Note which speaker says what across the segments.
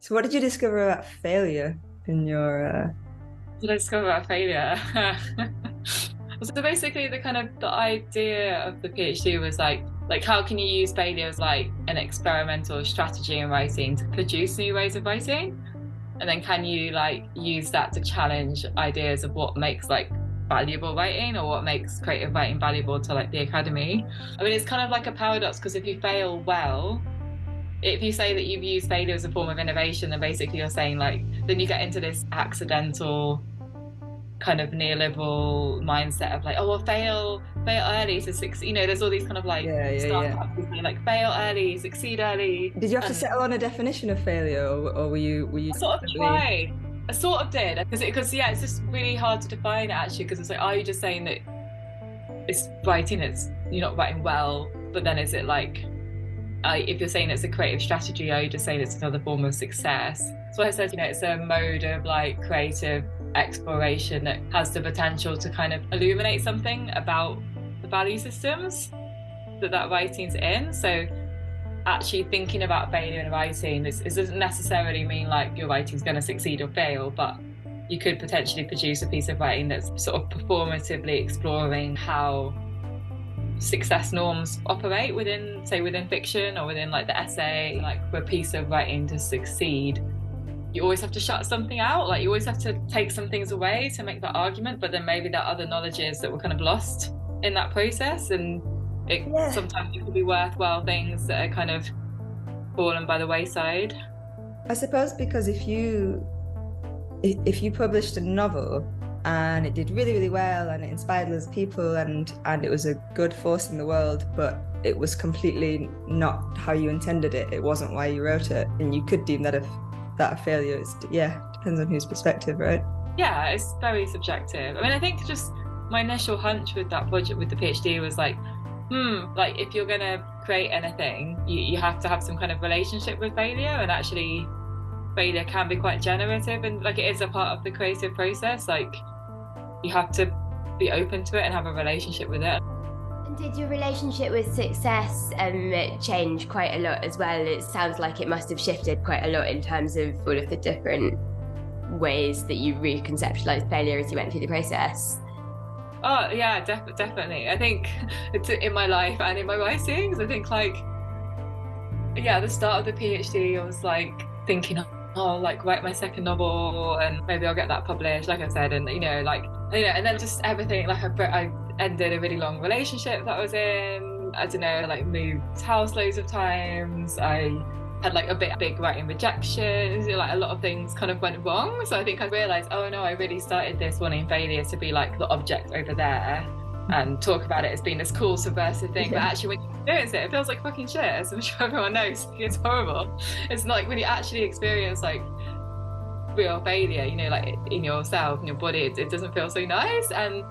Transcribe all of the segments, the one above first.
Speaker 1: So what did you discover about failure in your
Speaker 2: Did I discover about failure? So basically, the idea of the PhD was like how can you use failure as like an experimental strategy in writing to produce new ways of writing, and then can you like use that to challenge ideas of what makes like valuable writing or what makes creative writing valuable to like the academy. I mean, it's kind of like a paradox because if you fail well, if you say that you've used failure as a form of innovation, then basically you're saying like then you get into this accidental kind of neoliberal mindset of like, oh, well, fail early to succeed. There's all these kind of like
Speaker 1: yeah, yeah, yeah.
Speaker 2: startups who say like fail early, succeed early,
Speaker 1: Did you have to
Speaker 2: and
Speaker 1: settle on a definition of failure, or were you
Speaker 2: I sort of
Speaker 1: definitely
Speaker 2: tried. I sort of did because yeah, it's just really hard to define it actually because it's like, are you just saying that it's writing, it's you're not writing well, but then is it like if you're saying it's a creative strategy, are you just saying it's another form of success? So I said, it's a mode of like creative exploration that has the potential to kind of illuminate something about the value systems that writing's in. So actually thinking about failure in writing, it doesn't necessarily mean like your writing's going to succeed or fail, but you could potentially produce a piece of writing that's sort of performatively exploring how success norms operate within fiction or within like the essay. Like for a piece of writing to succeed, you always have to shut something out, like you always have to take some things away to make that argument, but then maybe there are other knowledges that were kind of lost in that process, and
Speaker 1: yeah.
Speaker 2: sometimes it could be worthwhile things that are kind of fallen by the wayside.
Speaker 1: I suppose because if you published a novel and it did really, really well and it inspired loads of people and it was a good force in the world, but it was completely not how you intended it, it wasn't why you wrote it, and you could deem that a failure. Yeah, depends on whose perspective, right?
Speaker 2: Yeah, it's very subjective. I mean, I think just my initial hunch with that project with the PhD was like, like if you're gonna create anything, you have to have some kind of relationship with failure, and actually failure can be quite generative, and like it is a part of the creative process. Like you have to be open to it and have a relationship with it.
Speaker 3: And did your relationship with success change quite a lot as well? It sounds like it must have shifted quite a lot in terms of all of the different ways that you reconceptualized failure as you went through the process.
Speaker 2: Oh yeah, definitely. I think it's in my life and in my writings. I think like yeah, at the start of the PhD, I was like thinking, oh, like write my second novel and maybe I'll get that published, like I said, and and then just everything. Like I ended a really long relationship that I was in. I don't know, like moved house loads of times. I had like a big writing rejection. Like a lot of things kind of went wrong. So I think I realised, oh no, I really started this wanting failure to be like the object over there and talk about it as being this cool subversive thing. But actually when you experience it, it feels like fucking shit, as I'm sure everyone knows. It's horrible. It's like when you actually experience like real failure, like in yourself, in your body, it doesn't feel so nice. And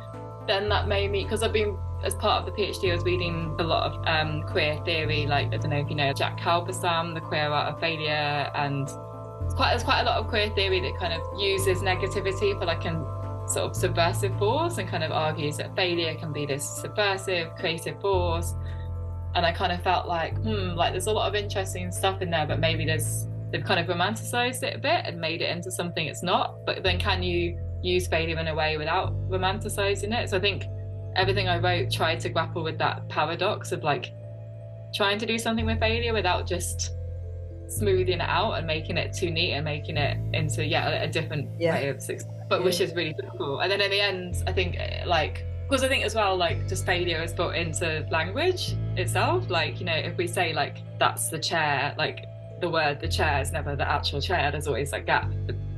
Speaker 2: then that made me, because I've been, as part of the PhD, I was reading a lot of queer theory, like I don't know if you know Jack Halberstam, The Queer Art of Failure, and there's quite a lot of queer theory that kind of uses negativity for like an sort of subversive force and kind of argues that failure can be this subversive creative force. And I kind of felt like like there's a lot of interesting stuff in there, but maybe they've kind of romanticized it a bit and made it into something it's not. But then can you use failure in a way without romanticizing it? So I think everything I wrote tried to grapple with that paradox of like trying to do something with failure without just smoothing it out and making it too neat and making it into a different way of success, but which is really difficult. And then in the end, I think like, because I think as well, like just failure is built into language itself. Like, if we say like that's the chair, like the word the chair is never the actual chair, there's always like gap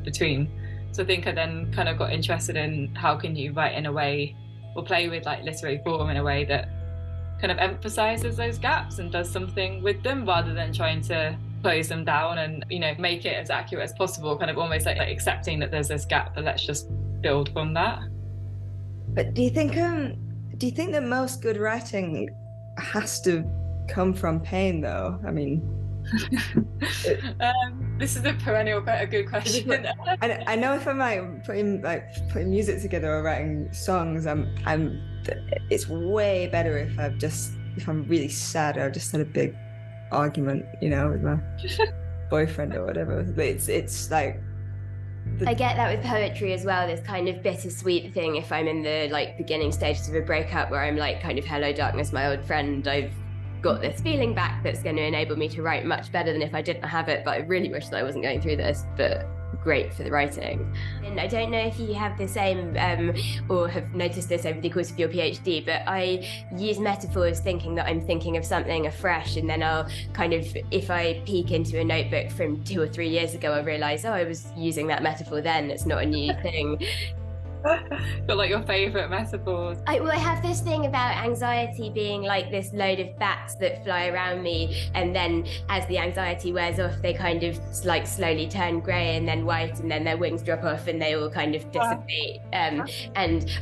Speaker 2: between. So I think I then kind of got interested in how can you write in a way or play with like literary form in a way that kind of emphasizes those gaps and does something with them rather than trying to close them down and make it as accurate as possible, kind of almost like accepting that there's this gap, but let's just build from that.
Speaker 1: But do you think that most good writing has to come from pain though? I mean,
Speaker 2: this is a perennial quite a good question.
Speaker 1: I know if I'm like putting music together or writing songs, it's way better if I'm really sad or I've just had a big argument, with my boyfriend or whatever. But it's like
Speaker 3: I get that with poetry as well, this kind of bittersweet thing if I'm in the like beginning stages of a breakup where I'm like kind of, hello darkness, my old friend, I've got this feeling back that's going to enable me to write much better than if I didn't have it, but I really wish that I wasn't going through this, but great for the writing. And I don't know if you have the same or have noticed this over the course of your PhD, but I use metaphors thinking that I'm thinking of something afresh, and then I'll kind of, if I peek into a notebook from 2 or 3 years ago, I realise, oh, I was using that metaphor then, it's not a new thing.
Speaker 2: Got like your favourite metaphors?
Speaker 3: I have this thing about anxiety being like this load of bats that fly around me, and then as the anxiety wears off, they kind of like slowly turn grey and then white, and then their wings drop off and they all kind of dissipate. And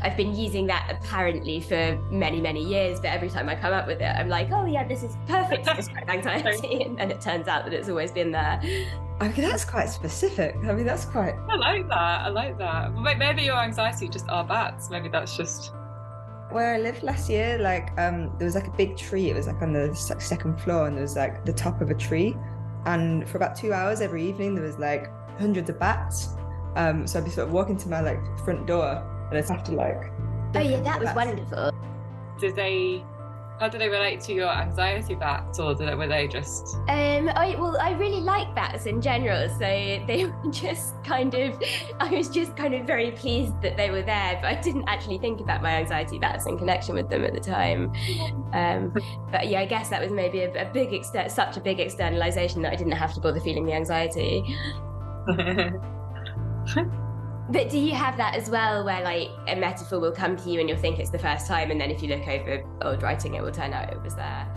Speaker 3: I've been using that apparently for many, many years, but every time I come up with it, I'm like, oh yeah, this is perfect to describe anxiety, and then it turns out that it's always been there.
Speaker 1: Okay, that's quite specific. I mean, that's quite...
Speaker 2: I like that. Maybe your anxiety just are bats. Maybe that's just...
Speaker 1: Where I lived last year, like, there was like a big tree. It was like on the second floor, and there was like the top of a tree. And for about 2 hours every evening, there was like hundreds of bats. So I'd be sort of walking to my like front door, and I'd have to like...
Speaker 3: Oh yeah, that was wonderful.
Speaker 2: How do they relate to your anxiety bats, or were they just...
Speaker 3: I really like bats in general, so they were just kind of, I was just kind of very pleased that they were there, but I didn't actually think about my anxiety bats in connection with them at the time. But yeah, I guess that was maybe such a big externalization that I didn't have to bother feeling the anxiety. But do you have that as well, where like a metaphor will come to you and you'll think it's the first time, and then if you look over old writing, it will turn out it was there?